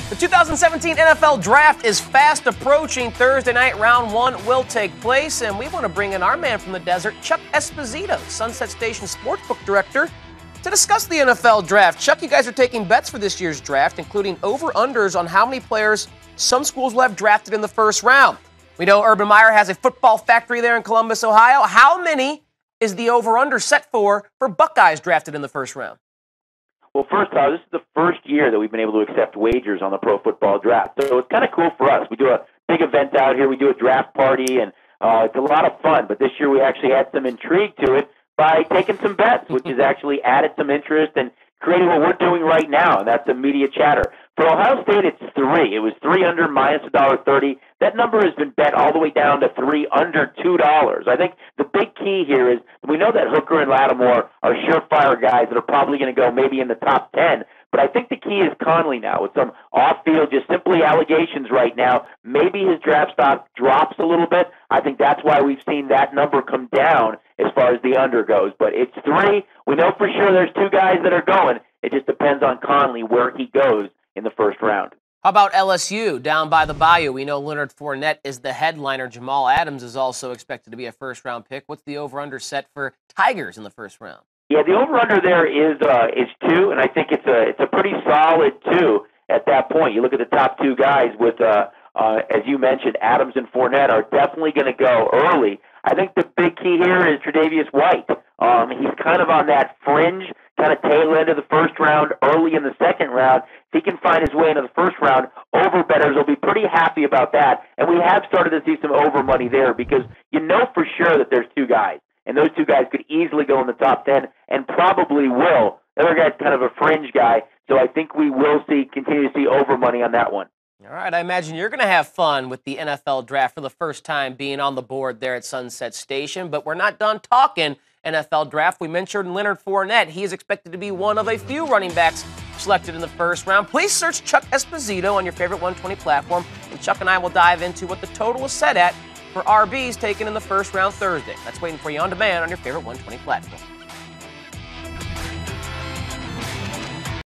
The 2017 NFL Draft is fast approaching. Thursday night, round one will take place, and we want to bring in our man from the desert, Chuck Esposito, Sunset Station Sportsbook Director, to discuss the NFL Draft. Chuck, you guys are taking bets for this year's draft, including over-unders on how many players some schools will have drafted in the first round. We know Urban Meyer has a football factory there in Columbus, Ohio. How many is the over-under set for Buckeyes drafted in the first round? Well, first off, this is the first year that we've been able to accept wagers on the pro football draft. So it's kind of cool for us. We do a big event out here. We do a draft party, and it's a lot of fun. But this year we actually had some intrigue to it by taking some bets, which has actually added some interest and created what we're doing right now, and that's the media chatter. For Ohio State, it's 3. It was 3 under minus $1.30. That number has been bet all the way down to 3 under $2. I think the big key here is we know that Hooker and Lattimore are surefire guys that are probably going to go maybe in the top 10. But I think the key is Conley now with some off-field, just simply allegations right now. Maybe his draft stock drops a little bit. I think that's why we've seen that number come down as far as the under goes. But it's 3. We know for sure there's 2 guys that are going. It just depends on Conley where he goes in the first round. How about LSU down by the bayou? We know Leonard Fournette is the headliner. Jamal Adams is also expected to be a first-round pick. What's the over-under set for Tigers in the first round? Yeah, the over/under there is 2, and I think it's a pretty solid 2 at that point. You look at the top 2 guys with, as you mentioned, Adams and Fournette are definitely going to go early. I think the big key here is Tre'Davious White. He's kind of on that fringe, kind of tail end of the first round, early in the second round. If he can find his way into the first round, over bettors will be pretty happy about that. And we have started to see some over money there because you know for sure that there's 2 guys. And those 2 guys could easily go in the top 10 and probably will. The other guy's kind of a fringe guy, so I think we will continue to see over money on that one. All right, I imagine you're going to have fun with the NFL Draft for the first time being on the board there at Sunset Station, but we're not done talking NFL Draft. We mentioned Leonard Fournette. He is expected to be one of a few running backs selected in the first round. Please search Chuck Esposito on your favorite 120 platform, and Chuck and I will dive into what the total is set at for RBs taken in the first round Thursday. That's waiting for you on demand on your favorite 120 platform.